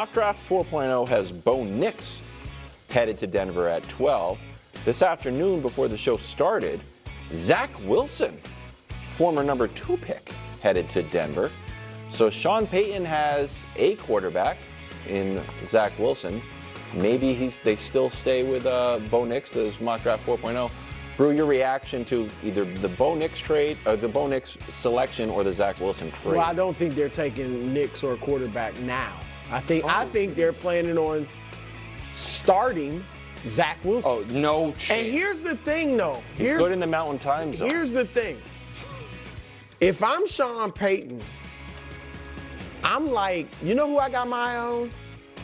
Mock Draft 4.0 has Bo Nix headed to Denver at 12. This afternoon, before the show started, Zach Wilson, former number 2 pick, headed to Denver. So Sean Payton has a quarterback in Zach Wilson. Maybe they still stay with Bo Nix as Mock Draft 4.0. Brew, your reaction to either the Bo Nix trade, or the Bo Nix selection, or the Zach Wilson trade? Well, I don't think they're taking Nix or a quarterback now. I think they're planning on starting Zach Wilson. Oh, no chance. And here's the thing, though. He's good in the Mountain Time Zone. Here's the thing. If I'm Sean Payton, I'm like, you know who I got my own?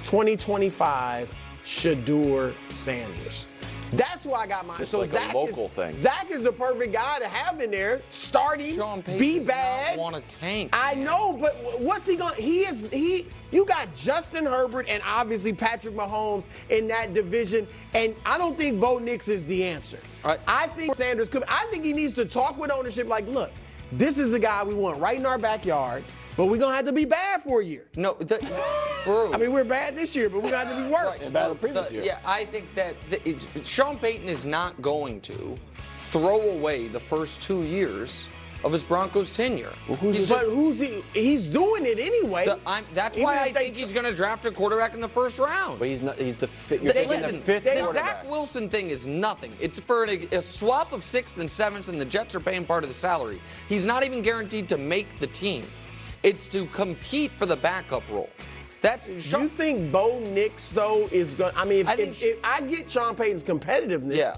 2025 Shedeur Sanders. That's why I got mine. Just so like Zach a local thing. Zach is the perfect guy to have in there, starting, Sean Payton be does bad. not want to tank. I know, but what's he going? You got Justin Herbert and obviously Patrick Mahomes in that division, and I don't think Bo Nix is the answer. Right. I think Sanders could. I think he needs to talk with ownership. Like, look, this is the guy we want right in our backyard. But we're going to have to be bad for a year. No, bro. I mean, we're bad this year, but we're going to have to be worse. And bad the previous year. Yeah, I think that Sean Payton is not going to throw away the first 2 years of his Broncos tenure. Well, he's doing it anyway. That's why I think he's going to draft a quarterback in the first round. But he's not. He's the fifth. Listen, the fifth the quarterback. Zach Wilson thing is nothing. It's for a swap of 6th and 7th, and the Jets are paying part of the salary. He's not even guaranteed to make the team. It's to compete for the backup role. Do you think Bo Nix, though, is going to – I mean, if I get Sean Payton's competitiveness. Yeah.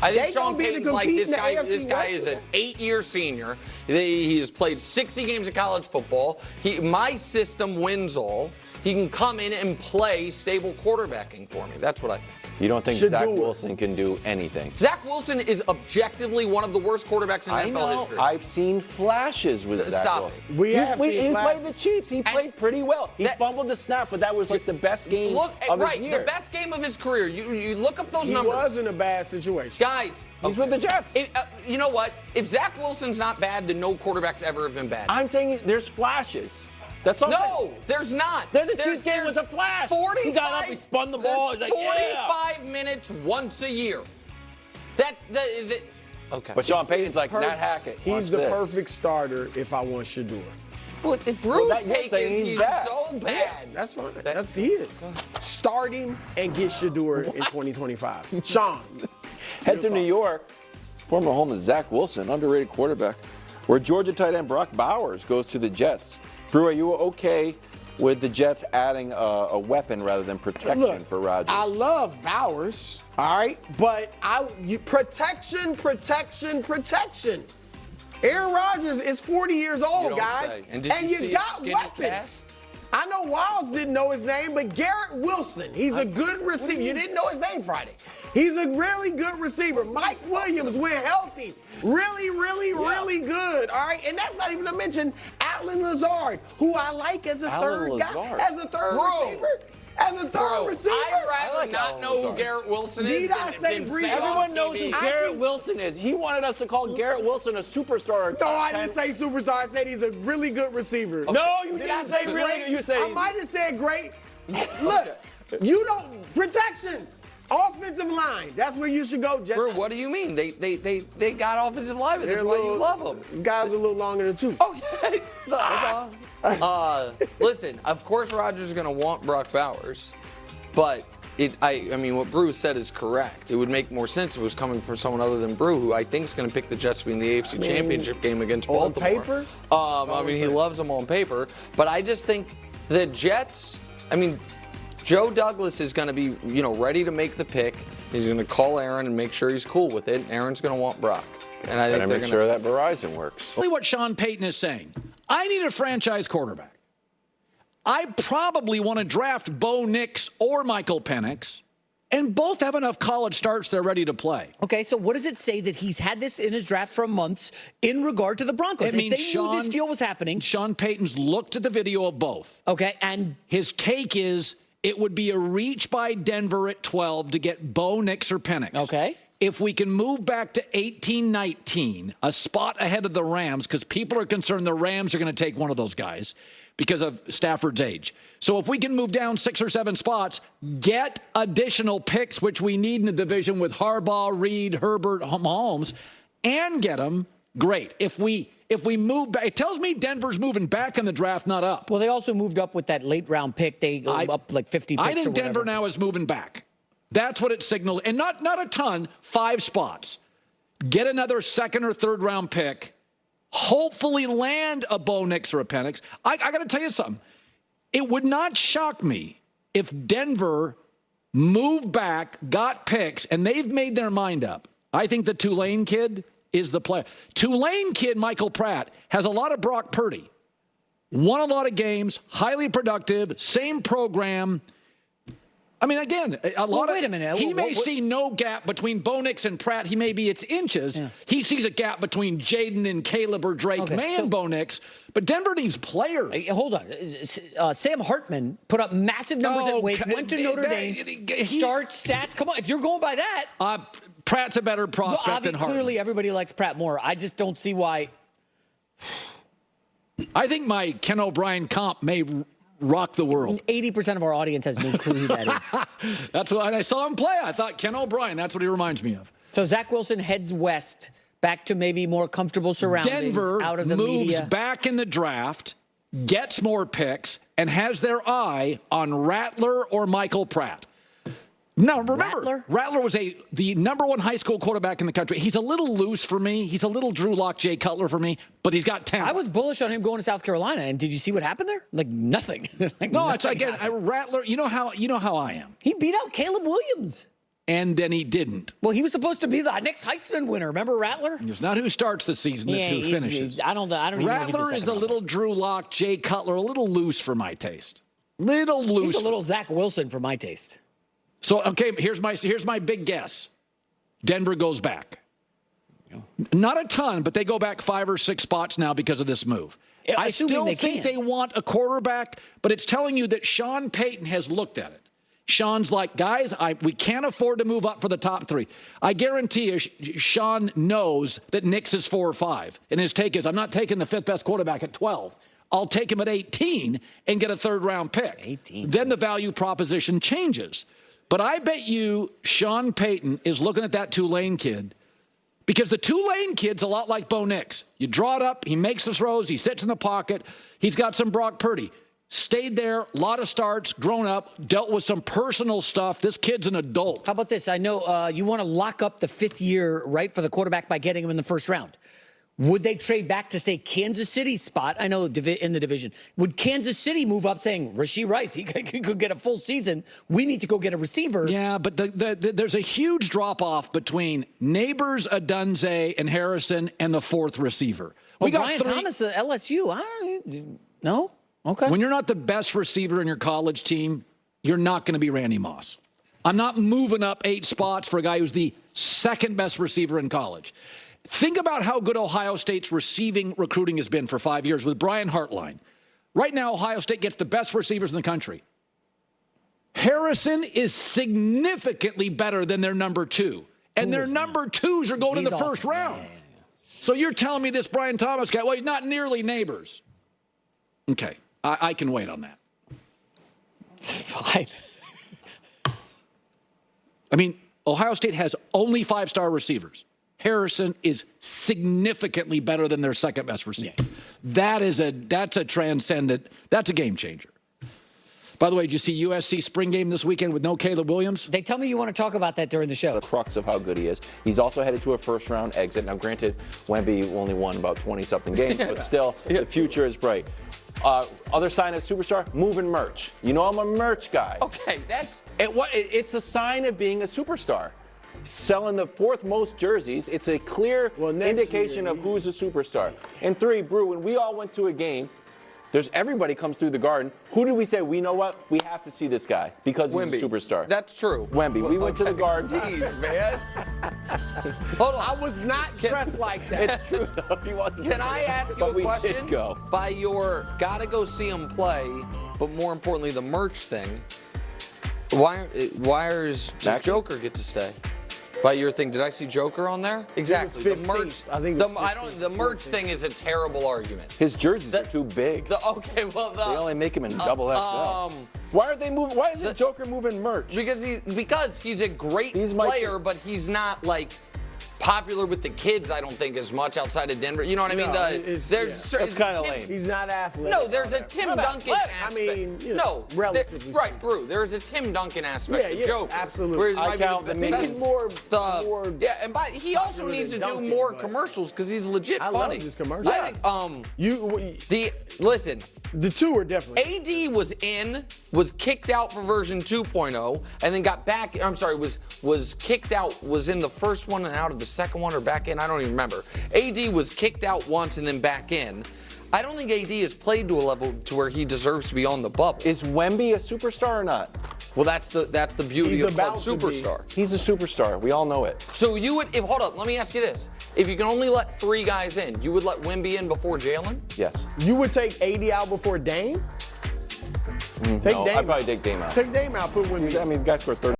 I think Sean Payton's like, this guy is an 8-year senior. He has played 60 games of college football. My system wins all. He can come in and play stable quarterbacking for me. That's what I think. You don't think Zach Wilson can do anything? Zach Wilson is objectively one of the worst quarterbacks in NFL history. I've seen flashes with Zach Wilson. He played the Chiefs. He played pretty well. He fumbled the snap, but that was like the best game of his year. The best game of his career. You look up those numbers. He was in a bad situation. Guys. He's with the Jets. You know what? If Zach Wilson's not bad, then no quarterbacks ever have been bad. I'm saying there's flashes. That's all. No, there's not. The Chiefs game was a flash. He got up, he spun the ball. He's like, 45 minutes once a year. That's the okay. But Sean Payton's like, Matt Hackett. He's the perfect starter if I want Shedeur. Well, Bruce take is he's so bad. Yeah, that's fine. He is. Start him and get Shedeur in 2025. Sean. Head to New York. Former home is Zach Wilson, underrated quarterback, where Georgia tight end Brock Bowers goes to the Jets. Brew, are you okay with the Jets adding a weapon rather than protection for Rodgers? I love Bowers, all right? But protection. Aaron Rodgers is 40 years old, guys. And you got weapons. Pass? I know Wilds didn't know his name, but Garrett Wilson, he's a good receiver. You didn't know his name Friday. He's a really good receiver. Mike Williams, when healthy, really good, all right? And that's not even to mention Allen Lazard, who I like as a third guy, as a third receiver. As a third receiver. I'd rather not know who Garrett Wilson is than say everyone knows who Garrett Wilson is. He wanted us to call Garrett Wilson a superstar. No, I didn't say superstar. I said he's a really good receiver. Okay. No, you didn't say really good. You said I might have said great. Look, you don't protection. Offensive line. That's where you should go, Jets. Bro, what do you mean? They got offensive linemen. That's why you love them. Guys are a little longer than 2. Okay. Listen, of course Rodgers is going to want Brock Bowers, but I mean, what Brew said is correct. It would make more sense if it was coming from someone other than Brew, who I think is going to pick the Jets to be in the AFC Championship game against Baltimore. On paper? I mean, he loves them on paper, but I just think the Jets, Joe Douglas is going to be, ready to make the pick. He's going to call Aaron and make sure he's cool with it. Aaron's going to want Brock. And I think they're make sure that Verizon works. What Sean Payton is saying, I need a franchise quarterback. I probably want to draft Bo Nix or Michael Penix, and both have enough college starts they're ready to play. Okay, so what does it say that he's had this in his draft for months in regard to the Broncos? If they knew this deal was happening. Sean Payton's looked at the video of both. Okay, and his take is it would be a reach by Denver at 12 to get Bo Nix or Penix. Okay. If we can move back to 18-19, a spot ahead of the Rams, because people are concerned the Rams are going to take one of those guys because of Stafford's age. So if we can move down 6 or 7 spots, get additional picks, which we need in the division with Harbaugh, Reed, Herbert, Mahomes, and get them, great. If we move back, it tells me Denver's moving back in the draft, not up. Well, they also moved up with that late round pick. They go up like 50 picks. I think Denver now is moving back. That's what it signals. And not a ton, 5 spots. Get another second or third round pick. Hopefully land a Bo Nix or a Penix. I got to tell you something. It would not shock me if Denver moved back, got picks, and they've made their mind up. I think the Tulane kid is the player. Tulane kid, Michael Pratt, has a lot of Brock Purdy. Won a lot of games, highly productive, same program. I mean, again, wait a minute. He may see no gap between Bo Nix and Pratt. He maybe it's inches. Yeah. He sees a gap between Jaden and Caleb or Drake and Bo Nix. But Denver needs players. Hold on. Sam Hartman put up massive numbers at Wake, went to Notre Dame, stats. Come on, if you're going by that. Pratt's a better prospect than Hartman. Clearly, everybody likes Pratt more. I just don't see why. I think my Ken O'Brien comp may rock the world. 80% of our audience has no clue who that is. That's why I saw him play. I thought Ken O'Brien, that's what he reminds me of. So Zach Wilson heads west, back to maybe more comfortable surroundings. Denver out of the moves media. Back in the draft, gets more picks, and has their eye on Rattler or Michael Pratt. Now, remember, Rattler was the #1 high school quarterback in the country. He's a little loose for me. He's a little Drew Lock, Jay Cutler for me, but he's got talent. I was bullish on him going to South Carolina, and did you see what happened there? Like nothing. Rattler. You know how I am. He beat out Caleb Williams. And then he didn't. Well, he was supposed to be the next Heisman winner. Remember Rattler? It's not who starts the season, it's who finishes. I don't even know if he's Rattler is a little Drew Lock, Jay Cutler, a little loose for my taste. Little loose. He's a little Zach Wilson for my taste. So, okay, here's my big guess. Denver goes back. Not a ton, but they go back 5 or 6 spots now because of this move. I still think they want a quarterback, but it's telling you that Sean Payton has looked at it. Sean's like, guys, we can't afford to move up for the top 3. I guarantee you, Sean knows that Nix is 4 or 5. And his take is, I'm not taking the 5th best quarterback at 12. I'll take him at 18 and get a 3rd-round pick. 18. Then the value proposition changes. But I bet you Sean Payton is looking at that Tulane kid because the Tulane kid's a lot like Bo Nix. You draw it up, he makes the throws, he sits in the pocket, he's got some Brock Purdy. Stayed there, a lot of starts, grown up, dealt with some personal stuff. This kid's an adult. How about this? I know you want to lock up the 5th year, right, for the quarterback by getting him in the 1st round. Would they trade back to, say, Kansas City's spot? I know in the division. Would Kansas City move up saying, Rashee Rice, he could get a full season. We need to go get a receiver. Yeah, but there's a huge drop-off between Neighbors, Adunze, and Harrison and the 4th receiver. We got Brian Thomas at LSU. No? Okay. When you're not the best receiver in your college team, you're not going to be Randy Moss. I'm not moving up 8 spots for a guy who's the 2nd best receiver in college. Think about how good Ohio State's receiving recruiting has been for 5 years with Brian Hartline. Right now, Ohio State gets the best receivers in the country. Harrison is significantly better than their number 2. And their number 2s are going in the 1st round. Yeah. So you're telling me this Brian Thomas guy, well, he's not nearly Neighbors. Okay, I can wait on that. Fine. I mean, Ohio State has only 5-star receivers. Harrison is significantly better than their 2nd best receiver. Yeah. That's a transcendent, that's a game changer. By the way, did you see USC spring game this weekend with no Caleb Williams? They tell me you want to talk about that during the show. The crux of how good he is. He's also headed to a 1st-round exit. Now, granted, Wemby only won about 20-something games, but still, the future is bright. Other sign of superstar, moving merch. You know I'm a merch guy. Okay, it's a sign of being a superstar. Selling the 4th most jerseys, it's a clear indication of who's a superstar. And 3, Brew, when we all went to a game, everybody comes through the Garden. Who do we say, we know what? We have to see this guy because he's a superstar. That's true. Wemby. We went to the Garden. Jeez, man. Hold on. I was not dressed like that. It's true, though. He wasn't. Can I ask you a question? Did go. By your gotta go see him play, but more importantly, the merch thing, why does Joker get to stay? By your thing, did I see Joker on there? Exactly. The 15th. merch. I think it was The merch thing is a terrible argument. His jerseys are too big. Okay, well, They only make him in double XL. Why aren't they moving? Why isn't Joker moving merch? Because he's a great player, but he's not like popular with the kids. I don't think as much outside of Denver. You know what I mean? That's kind of lame. He's not athletic. No, there's a Tim Duncan aspect. I mean, relatively. Right, Brew. There's a Tim Duncan aspect of Joker. Absolutely. Whereas I count the minions. He's more. He also needs to do more commercials because he's legit funny. I love his commercials. I think, listen. The two are definitely. AD was kicked out for version 2.0, and then got back. I'm sorry, was kicked out. Was in the first one and out of the second one or back in. I don't even remember. AD was kicked out once and then back in. I don't think AD has played to a level to where he deserves to be on the bubble. Is Wemby a superstar or not? Well, that's the beauty of Club Superstar. He's a superstar. We all know it. So you would, hold up, let me ask you this. If you can only let 3 guys in, you would let Wemby in before Jalen? Yes. You would take AD out before Dame? No, I'd probably take Dame out. Take Dame out, put Wemby. I mean, the guy scored 30.